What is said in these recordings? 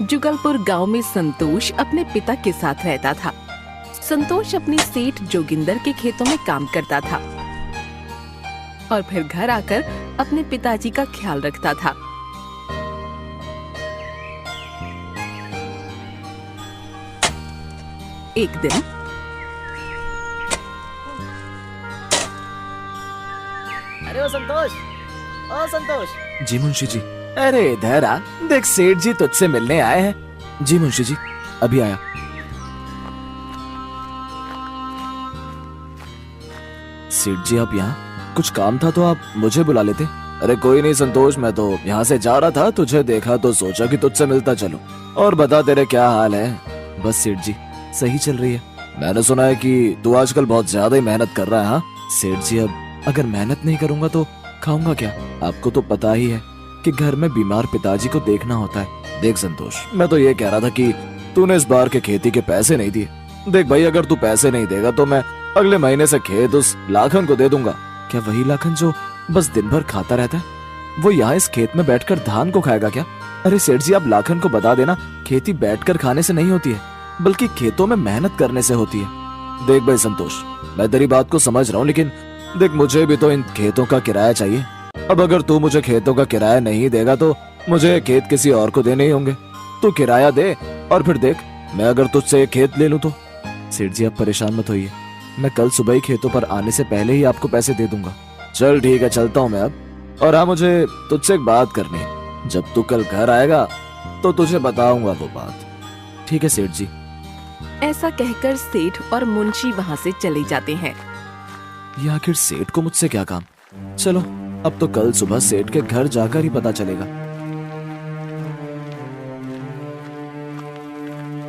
जुगलपुर गांव में संतोष अपने पिता के साथ रहता था। संतोष अपने सेठ जोगिंदर के खेतों में काम करता था और फिर घर आकर अपने पिताजी का ख्याल रखता था। एक दिन अरे ओ संतोष। जी मुंशी जी। अरे इधर आ, देख सेठ जी तुझसे मिलने आए हैं। जी मुंशी जी, अभी आया। सेठ जी आप यहाँ? कुछ काम था तो आप मुझे बुला लेते। अरे कोई नहीं संतोष, मैं तो यहाँ से जा रहा था, तुझे देखा तो सोचा कि तुझसे मिलता चलूं। और बता तेरे क्या हाल है? बस सेठ जी सही चल रही है। मैंने सुना है कि तू आजकल बहुत ज्यादा ही मेहनत कर रहा है। हाँ सेठ जी, अब अगर मेहनत नहीं करूंगा तो खाऊंगा क्या? आपको तो पता ही है कि घर में बीमार पिताजी को देखना होता है। देख संतोष, मैं तो ये कह रहा था कि तूने इस बार के खेती के पैसे नहीं दिए। देख भाई, अगर तू पैसे नहीं देगा तो मैं अगले महीने से खेत उस लाखन को दे दूंगा। क्या वही लाखन जो बस दिन भर खाता रहता है? वो यहाँ इस खेत में बैठकर धान को खाएगा क्या? अरे सेठ जी, आप लाखन को बता देना, खेती बैठकर खाने से नहीं होती है, बल्कि खेतों में मेहनत करने से होती है। देख भाई संतोष, मैं तेरी बात को समझ रहा हूँ, लेकिन देख मुझे भी तो इन खेतों का किराया चाहिए। अब अगर तू मुझे खेतों का किराया नहीं देगा तो मुझे खेत किसी और को देने ही होंगे। तू किराया दे और फिर देख मैं अगर तुझसे एक खेत ले लूं तो। सेठ जी आप परेशान मत होइए, मैं कल सुबह ही खेतों पर आने से पहले ही आपको पैसे दे दूंगा। चल ठीक है, चलता हूँ मैं अब। और हाँ, मुझे तुझसे एक बात करनी है। जब तू कल घर आएगा तो तुझे बताऊंगा वो बात। ठीक है सेठ जी। ऐसा कहकर सेठ और मुंशी वहाँ से चले जाते हैं। ये आखिर सेठ को मुझसे क्या काम? चलो अब तो कल सुबह सेठ के घर जाकर ही पता चलेगा।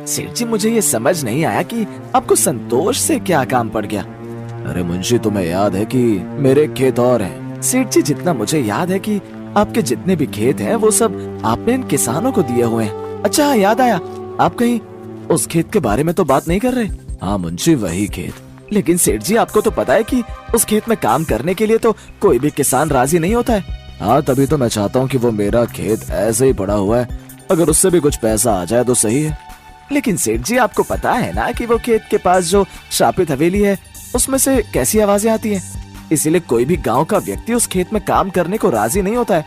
सेठ जी, मुझे ये समझ नहीं आया कि आपको संतोष से क्या काम पड़ गया। अरे मुंशी, तुम्हें याद है कि मेरे खेत और हैं। सेठ जी, जितना मुझे याद है कि आपके जितने भी खेत हैं वो सब आपने इन किसानों को दिए हुए हैं। अच्छा याद आया, आप कहीं उस खेत के बारे में तो बात नहीं कर रहे? हाँ मुंशी, वही खेत। लेकिन सेठ जी, आपको तो पता है कि उस खेत में काम करने के लिए तो कोई भी किसान राजी नहीं होता है। हाँ तभी तो मैं चाहता हूँ कि वो मेरा खेत ऐसे ही पड़ा हुआ है, अगर उससे भी कुछ पैसा आ जाए तो सही है। लेकिन सेठ जी, आपको पता है ना कि वो खेत के पास जो श्रापित हवेली है उसमें से कैसी आवाजें आती हैं, इसीलिए कोई भी गांव का व्यक्ति उस खेत में काम करने को राजी नहीं होता है।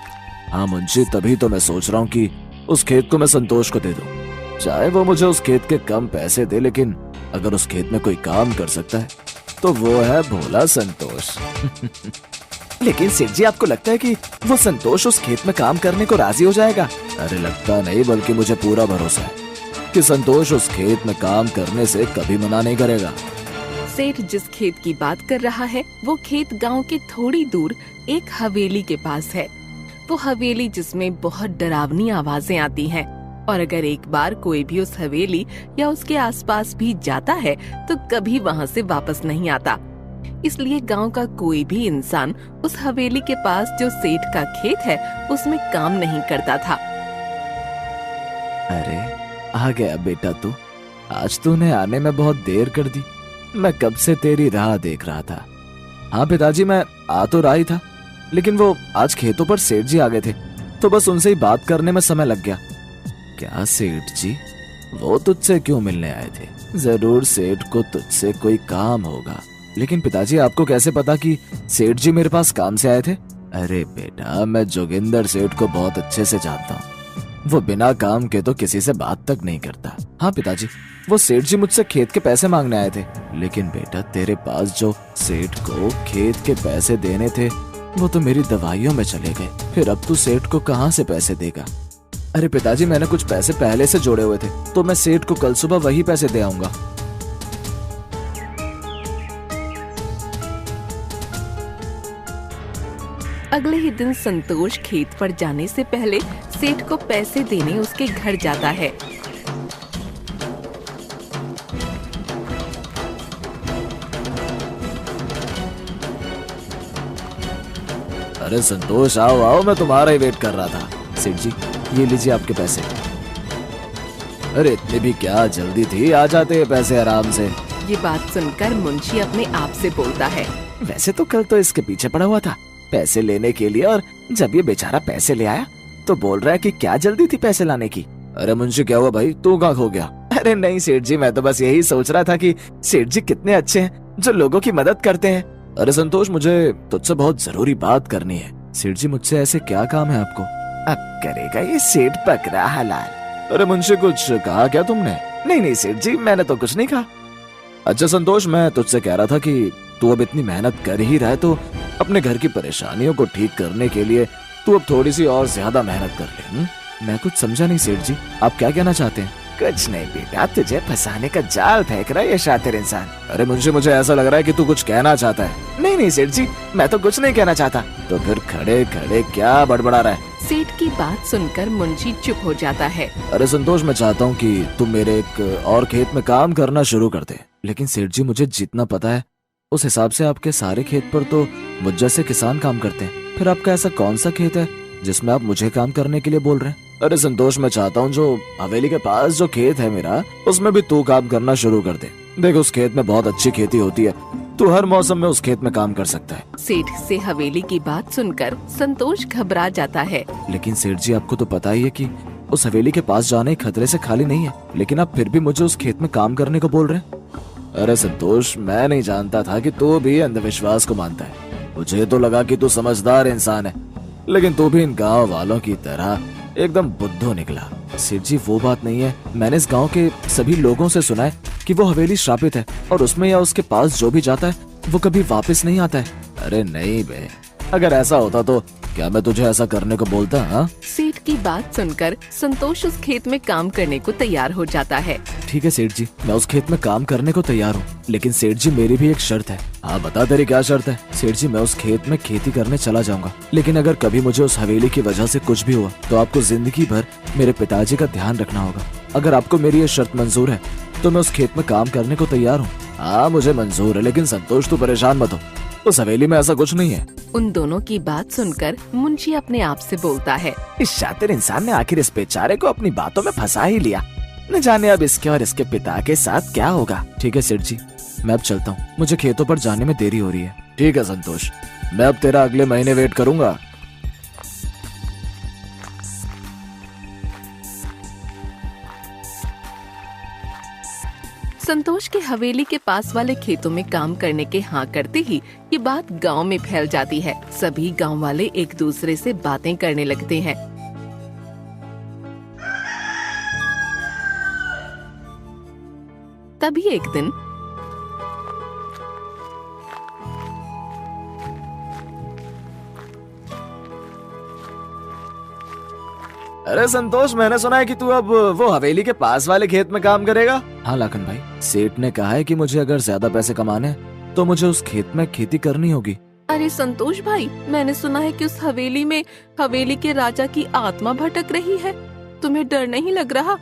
हाँ मुंशी, तभी तो मैं सोच रहा हूँ कि उस खेत को मैं संतोष को दे दूं। चाहे वो मुझे उस खेत के कम पैसे दे, लेकिन अगर उस खेत में कोई काम कर सकता है तो वो है भोला संतोष। लेकिन सेठ जी, आपको लगता है कि वो संतोष उस खेत में काम करने को राजी हो जाएगा? अरे लगता नहीं, बल्कि मुझे पूरा भरोसा है कि संतोष उस खेत में काम करने से कभी मना नहीं करेगा। सेठ जिस खेत की बात कर रहा है वो खेत गांव के थोड़ी दूर एक हवेली के पास है। वो हवेली जिसमें बहुत डरावनी आवाजें आती हैं और अगर एक बार कोई भी उस हवेली या उसके आसपास भी जाता है तो कभी वहाँ से वापस नहीं आता। इसलिए गांव का कोई भी इंसान उस हवेली के पास जो सेठ का खेत है उसमें काम नहीं करता था। अरे आ गया बेटा तू, आज तूने आने में बहुत देर कर दी। मैं कब से तेरी राह देख रहा था। हाँ पिताजी, मैं आ तो रहा ही था, लेकिन वो आज खेतों पर सेठ जी आ गए थे तो बस उनसे ही बात करने में समय लग गया। क्या सेठ जी? वो तुझसे क्यों मिलने आए थे? जरूर सेठ को तुझसे कोई काम होगा। लेकिन पिताजी, आपको कैसे पता कि सेठ जी मेरे पास काम से आए थे? अरे बेटा, मैं जोगिंदर सेठ को बहुत अच्छे से जानता हूँ। वो बिना काम के तो किसी से बात तक नहीं करता। हाँ पिताजी, वो सेठ जी मुझसे खेत के पैसे मांगने आए थे। लेकिन बेटा, तेरे पास जो सेठ को खेत के पैसे देने थे वो तो मेरी दवाइयों में चले गए, फिर अब तू सेठ को कहाँ से पैसे देगा? अरे पिताजी, मैंने कुछ पैसे पहले से जोड़े हुए थे तो मैं सेठ को कल सुबह वही पैसे दे आऊंगा। अगले ही दिन संतोष खेत पर जाने से पहले सेठ को पैसे देने उसके घर जाता है। अरे संतोष, आओ आओ, मैं तुम्हारा ही वेट कर रहा था। सेठ जी, ये लीजिए आपके पैसे। अरे इतनी भी क्या जल्दी थी, आ जाते हैं पैसे आराम से। ये बात सुनकर मुंशी अपने आप से बोलता है, वैसे तो कल तो इसके पीछे पड़ा हुआ था पैसे लेने के लिए, और जब ये बेचारा पैसे ले आया तो बोल रहा है कि क्या जल्दी थी पैसे लाने की। अरे मुंशी क्या हुआ भाई, तू कहाँ खो गया? अरे नहीं सेठ जी, मैं तो बस यही सोच रहा था कि सेठ जी कितने अच्छे हैं जो लोगों की मदद करते हैं। अरे संतोष, मुझे तुझसे बहुत जरूरी बात करनी है। सेठ जी मुझसे ऐसे क्या काम है आपको? अब करेगा ये सेठ पकड़ा हलाल। अरे मुंशी कुछ कहा क्या तुमने? नहीं नहीं सेठ जी, मैंने तो कुछ नहीं कहा। अच्छा संतोष, मैं तुझसे कह रहा था कि तू अब इतनी मेहनत कर ही रहा है तो अपने घर की परेशानियों को ठीक करने के लिए तू अब थोड़ी सी और ज्यादा मेहनत कर ले। मैं कुछ समझा नहीं सेठ जी, आप क्या कहना चाहते हैं? कुछ नहीं बेटा, तुझे फंसाने का जाल फेंक रहा है ये शातिर इंसान। अरे मुंशी, मुझे ऐसा लग रहा है कि तू कुछ कहना चाहता है। नहीं नहीं सेठ जी, मैं तो कुछ नहीं कहना चाहता। तो फिर खड़े खड़े क्या बड़बड़ा रहा है? सेठ की बात सुनकर मुंशी चुप हो जाता है। अरे संतोष, मैं चाहता हूँ कि तुम मेरे एक और खेत में काम करना शुरू कर दे। लेकिन सेठ जी, मुझे जितना पता है उस हिसाब से आपके सारे खेत पर तो मुझ जैसे किसान काम करते हैं। फिर आपका ऐसा कौन सा खेत है जिसमें आप मुझे काम करने के लिए बोल रहे हैं? अरे संतोष, मैं चाहता हूँ जो हवेली के पास जो खेत है मेरा, उसमें भी तू काम करना शुरू कर दे। देख, उस खेत में बहुत अच्छी खेती होती है, तू हर मौसम में उस खेत में काम कर सकता है। सेठ से हवेली की बात सुनकर संतोष घबरा जाता है। लेकिन सेठ जी, आपको तो पता ही है कि उस हवेली के पास जाने खतरे से खाली नहीं है, लेकिन आप फिर भी मुझे उस खेत में काम करने को बोल रहे हैं। अरे संतोष, मैं नहीं जानता था कि तू भी अंधविश्वास को मानता है। मुझे तो लगा कि तू समझदार इंसान है, लेकिन तू भी इन गाँव वालों की तरह एकदम बुद्धू निकला। सेठ जी, वो बात नहीं है। मैंने इस गांव के सभी लोगों से सुना है कि वो हवेली श्रापित है और उसमें या उसके पास जो भी जाता है वो कभी वापस नहीं आता है। अरे नहीं बे, अगर ऐसा होता तो क्या मैं तुझे ऐसा करने को बोलता? हाँ, सेठ की बात सुनकर संतोष उस खेत में काम करने को तैयार हो जाता है। ठीक है सेठ जी, मैं उस खेत में काम करने को तैयार हूँ, लेकिन सेठ जी मेरी भी एक शर्त है। हाँ बता, तेरी क्या शर्त है? सेठ जी, मैं उस खेत में खेती करने चला जाऊंगा, लेकिन अगर कभी मुझे उस हवेली की वजह से कुछ भी हुआ तो आपको जिंदगी भर मेरे पिताजी का ध्यान रखना होगा। अगर आपको मेरी ये शर्त मंजूर है तो मैं उस खेत में काम करने को तैयार हूँ। हाँ मुझे मंजूर है, लेकिन संतोष तू परेशान मत हो, उस हवेली में ऐसा कुछ नहीं है। उन दोनों की बात सुनकर मुंशी अपने आप से बोलता है, इस शातिर इंसान ने आखिर इस बेचारे को अपनी बातों में फंसा ही लिया। न जाने अब इसके और इसके पिता के साथ क्या होगा। ठीक है सेठ जी, मैं अब चलता हूँ, मुझे खेतों पर जाने में देरी हो रही है। ठीक है संतोष, मैं अब तेरा अगले महीने वेट करूंगा। संतोष के हवेली के पास वाले खेतों में काम करने के हाँ करते ही ये बात गांव में फैल जाती है। सभी गांव वाले एक दूसरे से बातें करने लगते हैं। तभी एक दिन अरे संतोष, मैंने सुना है कि तू अब वो हवेली के पास वाले खेत में काम करेगा। हाँ लाखन भाई, सेठ ने कहा है कि मुझे अगर ज्यादा पैसे कमाने हैं तो मुझे उस खेत में खेती करनी होगी। अरे संतोष भाई, मैंने सुना है कि उस हवेली में हवेली के राजा की आत्मा भटक रही है। तुम्हें डर नहीं लग रहा?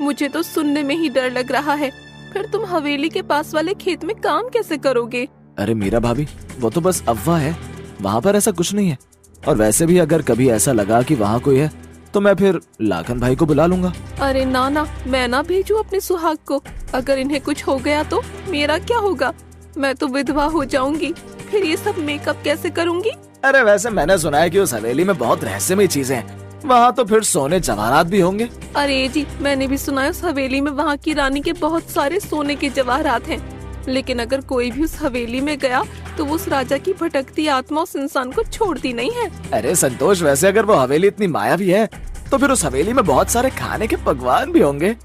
मुझे तो सुनने में ही डर लग रहा है। फिर तुम हवेली के पास वाले खेत में काम कैसे करोगे? अरे मीरा भाभी, वो तो बस अफवाह है, वहाँ पर ऐसा कुछ नहीं है। और वैसे भी अगर कभी ऐसा लगा कि वहाँ कोई है तो मैं फिर लाखन भाई को बुला लूंगा। अरे ना ना, मैं ना भेजू अपने सुहाग को। अगर इन्हें कुछ हो गया तो मेरा क्या होगा? मैं तो विधवा हो जाऊंगी, फिर ये सब मेकअप कैसे करूंगी? अरे वैसे मैंने सुना है कि उस हवेली में बहुत रहस्यमय चीजें हैं, वहाँ तो फिर सोने जवाहरात भी होंगे। अरे जी, मैंने भी सुना है उस हवेली में वहाँ की रानी के बहुत सारे सोने के जवाहरात हैं। लेकिन अगर कोई भी उस हवेली में गया तो उस राजा की भटकती आत्मा उस इंसान को छोड़ती नहीं है। अरे संतोष, वैसे अगर वो हवेली इतनी मायावी है तो फिर उस हवेली में बहुत सारे खाने के पकवान भी होंगे।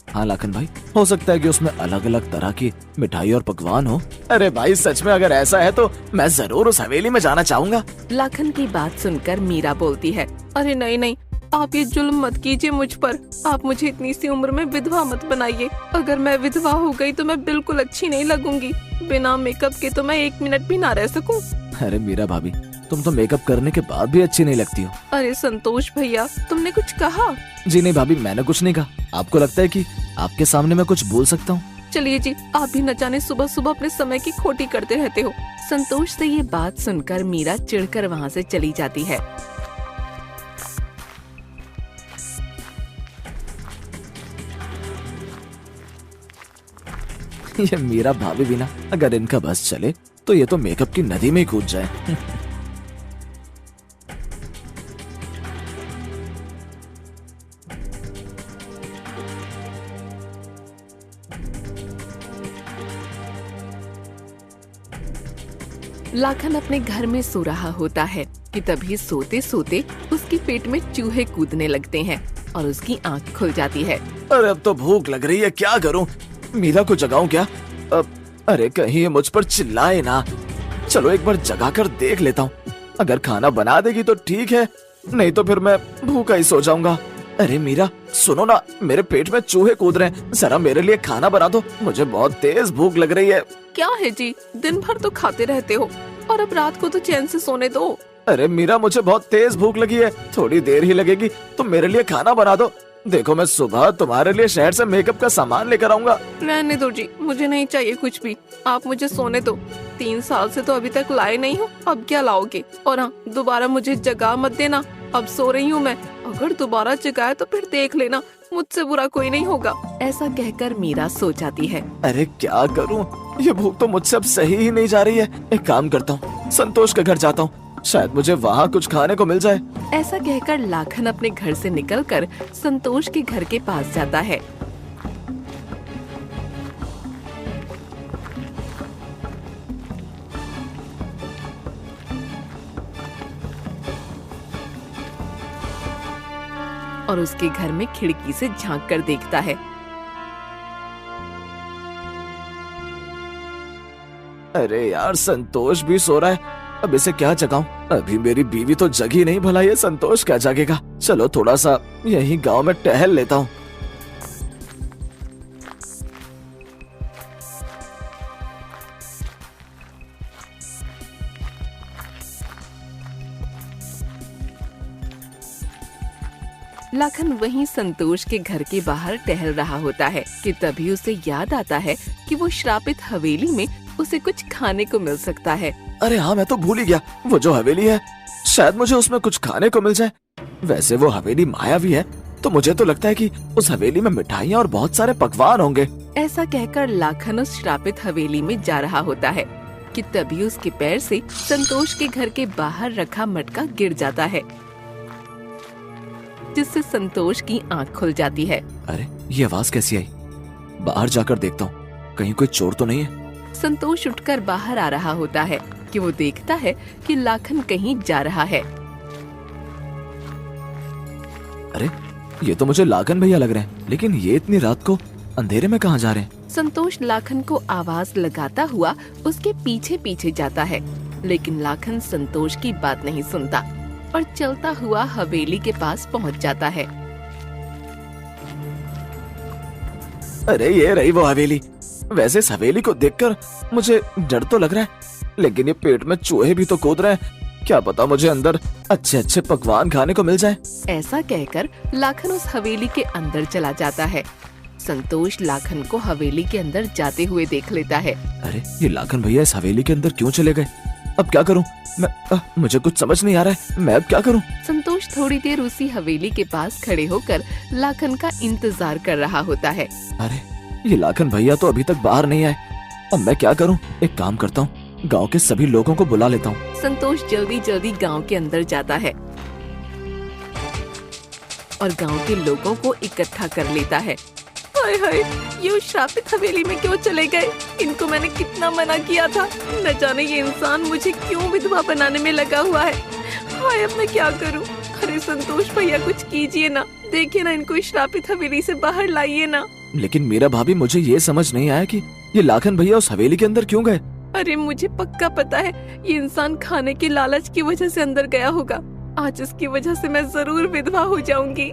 हाँ लाखन भाई, हो सकता है कि उसमें अलग अलग तरह की मिठाई और पकवान हो। अरे भाई सच में अगर ऐसा है तो मैं जरूर उस हवेली में जाना चाहूँगा। लाखन की बात सुनकर मीरा बोलती है, अरे नहीं नहीं, आप ये जुल्म मत कीजिए मुझ पर। आप मुझे इतनी सी उम्र में विधवा मत बनाइए। अगर मैं विधवा हो गई तो मैं बिल्कुल अच्छी नहीं लगूंगी। बिना मेकअप के तो मैं 1 मिनट भी ना रह सकूं। अरे मीरा भाभी, तुम तो मेकअप करने के बाद भी अच्छी नहीं लगती हो। अरे संतोष भैया, तुमने कुछ कहा? जी नहीं भाभी, मैंने कुछ नहीं कहा। आपको लगता है कि आपके सामने मैं कुछ बोल सकता हूँ? चलिए जी, आप भी न जाने सुबह सुबह अपने समय की खोटी करते रहते हो। संतोष से ये बात सुनकर मीरा चिढ़कर वहाँ से चली जाती है। ये मीरा भाभी भी ना, अगर इनका बस चले तो ये तो मेकअप की नदी में ही कूद जाए। लाखन अपने घर में सो रहा होता है कि तभी सोते सोते उसके पेट में चूहे कूदने लगते हैं और उसकी आंख खुल जाती है। अरे अब तो भूख लग रही है, क्या करूं? मीरा को जगाऊं क्या? अरे कहीं ये मुझ पर चिल्लाए ना। चलो एक बार जगा कर देख लेता हूँ। अगर खाना बना देगी तो ठीक है, नहीं तो फिर मैं भूखा ही सो जाऊंगा। अरे मीरा सुनो ना, मेरे पेट में चूहे कूद रहे हैं, जरा मेरे लिए खाना बना दो, मुझे बहुत तेज भूख लग रही है। क्या है जी, दिन भर तो खाते रहते हो और अब रात को तो चैन से सोने दो। अरे मीरा मुझे बहुत तेज भूख लगी है, थोड़ी देर ही लगेगी, तुम मेरे लिए खाना बना दो। देखो मैं सुबह तुम्हारे लिए शहर से मेकअप का सामान लेकर आऊंगा। रहने दो जी, मुझे नहीं चाहिए कुछ भी, आप मुझे सोने दो। 3 साल से तो अभी तक लाए नहीं हो, अब क्या लाओगे? और हाँ, दोबारा मुझे जगा मत देना, अब सो रही हूँ मैं। अगर दोबारा जगाए तो फिर देख लेना, मुझसे बुरा कोई नहीं होगा। ऐसा कहकर मीरा सो जाती है। अरे क्या करूं, ये भूख तो मुझसे अब सही ही नहीं जा रही है। एक काम करता हूँ, संतोष के घर जाता हूँ, शायद मुझे वहाँ कुछ खाने को मिल जाए। ऐसा कहकर लाखन अपने घर से निकलकर संतोष के घर के पास जाता है। और उसके घर में खिड़की से झांक कर देखता है। अरे यार संतोष भी सो रहा है, अब इसे क्या जगाऊं? अभी मेरी बीवी तो जगी नहीं, भला ये संतोष क्या जागेगा? चलो थोड़ा सा यहीं गांव में टहल लेता हूँ। लाखन वहीं संतोष के घर के बाहर टहल रहा होता है कि तभी उसे याद आता है कि वो श्रापित हवेली में उसे कुछ खाने को मिल सकता है। अरे हाँ, मैं तो भूल ही गया, वो जो हवेली है, शायद मुझे उसमें कुछ खाने को मिल जाए। वैसे वो हवेली मायावी है, तो मुझे तो लगता है कि उस हवेली में मिठाइयाँ और बहुत सारे पकवान होंगे। ऐसा कहकर लाखन उस श्रापित हवेली में जा रहा होता है कि तभी उसके पैर से संतोष के घर के बाहर रखा मटका गिर जाता है, जिससे संतोष की आंख खुल जाती है। अरे ये आवाज कैसी आई? बाहर जाकर देखता हूँ, कहीं कोई चोर तो नहीं है। संतोष उठकर बाहर आ रहा होता है कि वो देखता है कि लाखन कहीं जा रहा है। अरे ये तो मुझे लाखन भैया लग रहे हैं, लेकिन ये इतनी रात को अंधेरे में कहाँ जा रहे हैं? संतोष लाखन को आवाज लगाता हुआ उसके पीछे पीछे जाता है, लेकिन लाखन संतोष की बात नहीं सुनता और चलता हुआ हवेली के पास पहुंच जाता है। अरे ये रही वो हवेली। वैसे इस हवेली को देखकर मुझे डर तो लग रहा है, लेकिन ये पेट में चूहे भी तो कूद रहे हैं, क्या पता मुझे अंदर अच्छे अच्छे पकवान खाने को मिल जाए। ऐसा कहकर लाखन उस हवेली के अंदर चला जाता है। संतोष लाखन को हवेली के अंदर जाते हुए देख लेता है। अरे ये लाखन भैया इस हवेली के अंदर क्यों चले गए? अब क्या करूं मैं? मुझे कुछ समझ नहीं आ रहा है, मैं अब क्या करूं? संतोष थोड़ी देर उसी हवेली के पास खड़े होकर लाखन का इंतजार कर रहा होता है। अरे ये लाखन भैया तो अभी तक बाहर नहीं आए, अब मैं क्या करूं? एक काम करता हूं, गांव के सभी लोगों को बुला लेता हूं। संतोष जल्दी जल्दी गांव के अंदर जाता है और गांव के लोगों को इकट्ठा कर लेता है। हाय हाय, ये उस श्रापित हवेली में क्यों चले गए? इनको मैंने कितना मना किया था, न जाने ये इंसान मुझे क्यों विधवा बनाने में लगा हुआ है। हाय अब मैं क्या करूं? अरे संतोष भैया कुछ कीजिए ना, देखिए ना, इनको इस श्रापित हवेली से बाहर लाइए ना। लेकिन मेरा भाभी, मुझे ये समझ नहीं आया कि ये लाखन भैया उस हवेली के अंदर क्यों गए? अरे मुझे पक्का पता है, ये इंसान खाने के लालच की वजह से अंदर गया होगा। आज इसकी वजह से मैं जरूर विधवा हो जाऊंगी।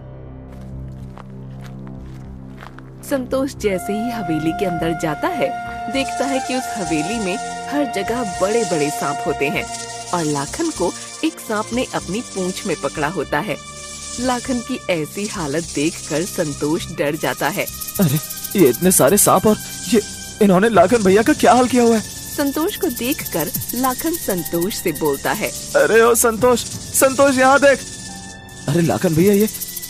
संतोष जैसे ही हवेली के अंदर जाता है, देखता है कि उस हवेली में हर जगह बड़े बड़े सांप होते हैं और लाखन को एक सांप ने अपनी पूंछ में पकड़ा होता है। लाखन की ऐसी हालत देखकर संतोष डर जाता है। अरे ये इतने सारे सांप, और ये इन्होंने लाखन भैया का क्या हाल किया हुआ है? संतोष को देखकर लाखन संतोष से बोलता है। अरे ओ संतोष, संतोष यहाँ देख। अरे लाखन भैया,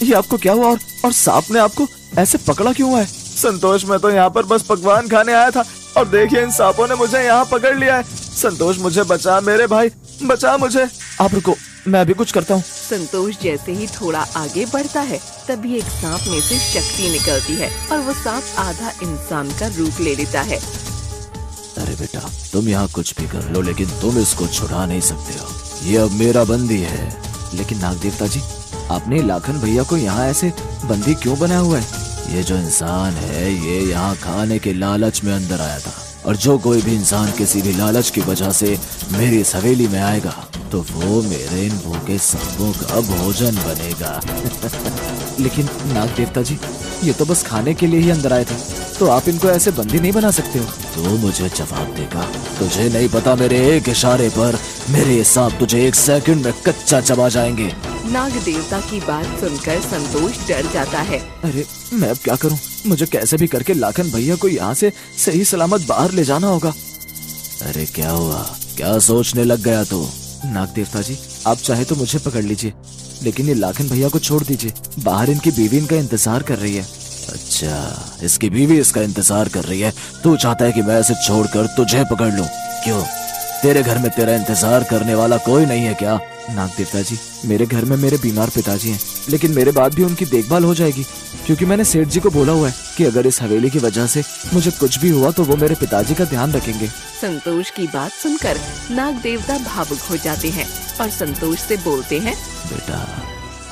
ये आपको क्या हुआ? और सांप ने आपको ऐसे पकड़ा क्यों हुआ है? संतोष मैं तो यहाँ पर बस पकवान खाने आया था, और देखिए इन सांपों ने मुझे यहाँ पकड़ लिया है। संतोष मुझे बचा, मेरे भाई बचा मुझे। आप रुको, मैं अभी कुछ करता हूँ। संतोष जैसे ही थोड़ा आगे बढ़ता है, तभी एक सांप में से शक्ति निकलती है और वो सांप आधा इंसान का रूप ले लेता है। अरे अरे बेटा, तुम यहाँ कुछ भी कर लो, लेकिन तुम इसको छुड़ा नहीं सकते हो। ये अब मेरा बंदी है। लेकिन नाग देवता जी, आपने लाखन भैया को यहाँ ऐसे बंदी क्यों बनाया हुआ है? ये जो इंसान है, ये यहाँ खाने के लालच में अंदर आया था, और जो कोई भी इंसान किसी भी लालच की वजह से मेरी इस हवेली में आएगा तो वो मेरे इन भूखे सांपों का भोजन बनेगा। लेकिन नाग देवता जी, ये तो बस खाने के लिए ही अंदर आए थे, तो आप इनको ऐसे बंदी नहीं बना सकते हो। तो मुझे जवाब देगा? तुझे नहीं पता, मेरे एक इशारे पर मेरे ये सांप तुझे 1 सेकंड में कच्चा चबा जाएंगे। नाग देवता की बात सुनकर संतोष डर जाता है। अरे मैं अब क्या करूं? मुझे कैसे भी करके लाखन भैया को यहाँ से सही सलामत बाहर ले जाना होगा। अरे क्या हुआ, क्या सोचने लग गया तू? नाग देवता जी, आप चाहे तो मुझे पकड़ लीजिए, लेकिन ये लाखन भैया को छोड़ दीजिए। बाहर इनकी बीवी इनका इंतजार कर रही है। अच्छा, इसकी बीवी इसका इंतजार कर रही है। तू चाहता है कि मैं इसे छोड़कर तुझे पकड़ लूं? क्यों, तेरे घर में तेरा इंतजार करने वाला कोई नहीं है क्या? नाग देवता जी, मेरे घर में मेरे बीमार पिताजी हैं, लेकिन मेरे बाद भी उनकी देखभाल हो जाएगी, क्योंकि मैंने सेठ जी को बोला हुआ है कि अगर इस हवेली की वजह से मुझे कुछ भी हुआ तो वो मेरे पिताजी का ध्यान रखेंगे। संतोष की बात सुनकर नाग देवता भावुक हो जाते हैं और संतोष से बोलते हैं, बेटा,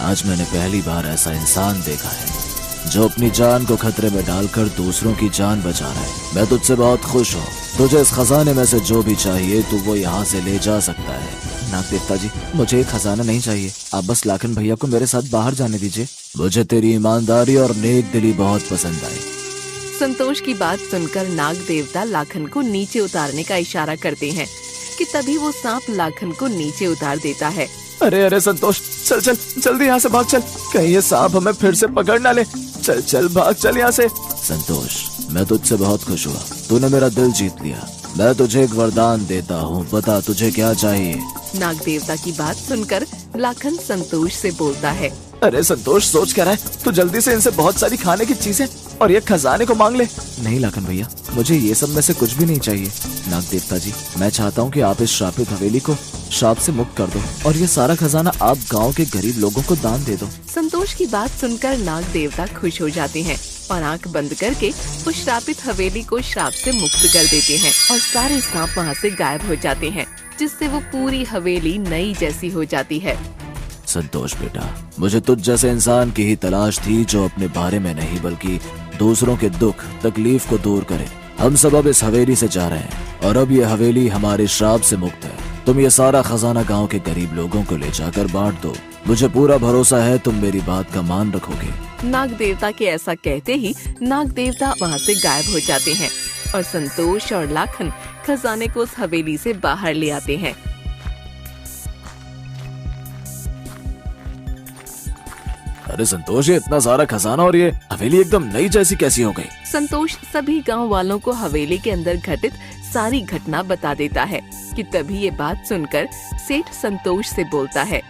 आज मैंने पहली बार ऐसा इंसान देखा है जो अपनी जान को खतरे में डालकर दूसरों की जान बचा रहा है। मैं तुझसे बहुत खुश हूँ। तुझे इस खजाने में से जो भी चाहिए तू वो यहाँ से ले जा सकता है। नाग देवता जी, मुझे एक खजाना नहीं चाहिए, आप बस लाखन भैया को मेरे साथ बाहर जाने दीजिए। मुझे तेरी ईमानदारी और नेक दिली बहुत पसंद आई। संतोष की बात सुनकर नाग देवता लाखन को नीचे उतारने का इशारा करते हैं कि तभी वो सांप लाखन को नीचे उतार देता है। अरे अरे संतोष, चल चल जल्दी यहाँ से भाग चल, कहीं ये सांप हमें फिर से पकड़ ना ले। चल चल भाग चल यहाँ से। संतोष, मैं तुझसे बहुत खुश हुआ, तूने मेरा दिल जीत लिया। मैं तुझे एक वरदान देता हूँ, बता तुझे क्या चाहिए? नाग देवता की बात सुनकर लाखन संतोष से बोलता है, अरे संतोष, सोच क्या रहा है? तू जल्दी से इनसे बहुत सारी खाने की चीजें और ये खजाने को मांग ले। नहीं लाखन भैया, मुझे ये सब में से कुछ भी नहीं चाहिए। नाग देवता जी, मैं चाहता हूँ कि आप इस श्रापित हवेली को श्राप से मुक्त कर दो और ये सारा खजाना आप गांव के गरीब लोगों को दान दे दो। संतोष की बात सुनकर नाग देवता खुश हो जाते हैं और आंख बंद करके उस श्रापित हवेली को श्राप से मुक्त कर देते हैं और सारे सांप वहाँ से गायब हो जाते हैं, जिससे वो पूरी हवेली नई जैसी हो जाती है। संतोष बेटा, मुझे तुझ जैसे इंसान की ही तलाश थी जो अपने बारे में नहीं बल्कि दूसरों के दुख तकलीफ को दूर करे। हम सब अब इस हवेली से जा रहे हैं और अब ये हवेली हमारे श्राप से मुक्त है। तुम ये सारा खजाना गांव के गरीब लोगों को ले जाकर बांट दो। मुझे पूरा भरोसा है तुम मेरी बात का मान रखोगे। नाग देवता के ऐसा कहते ही नाग देवता वहाँ से गायब हो जाते हैं और संतोष और लाखन खजाने को उस हवेली से बाहर ले आते हैं। अरे संतोष, ये इतना सारा खजाना और ये हवेली एकदम नई जैसी कैसी हो गई? संतोष सभी गांव वालों को हवेली के अंदर घटित सारी घटना बता देता है कि तभी ये बात सुनकर सेठ संतोष से बोलता है,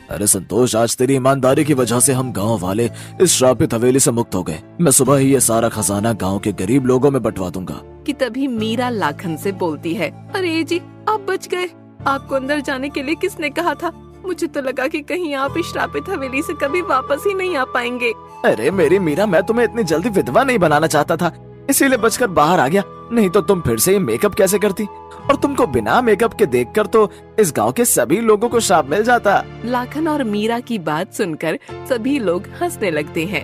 अरे संतोष, आज तेरी ईमानदारी की वजह से हम गांव वाले इस श्रापित हवेली से मुक्त हो गए। मैं सुबह ही ये सारा खजाना गांव के गरीब लोगों में बंटवा दूंगा। कि तभी मीरा लाखन से बोलती है, अरे जी, आप बच गए। आपको अंदर जाने के लिए किसने कहा था? मुझे तो लगा कि कहीं आप इस श्रापित हवेली से कभी वापस ही नहीं आ पाएंगे। अरे मेरी मीरा, मैं तुम्हें इतनी जल्दी विधवा नहीं बनाना चाहता था, इसीलिए बचकर बाहर आ गया। नहीं तो तुम फिर से ये मेकअप कैसे करती? और तुमको बिना मेकअप के देखकर तो इस गांव के सभी लोगों को श्राप मिल जाता। लाखन और मीरा की बात सुनकर सभी लोग हंसने लगते हैं।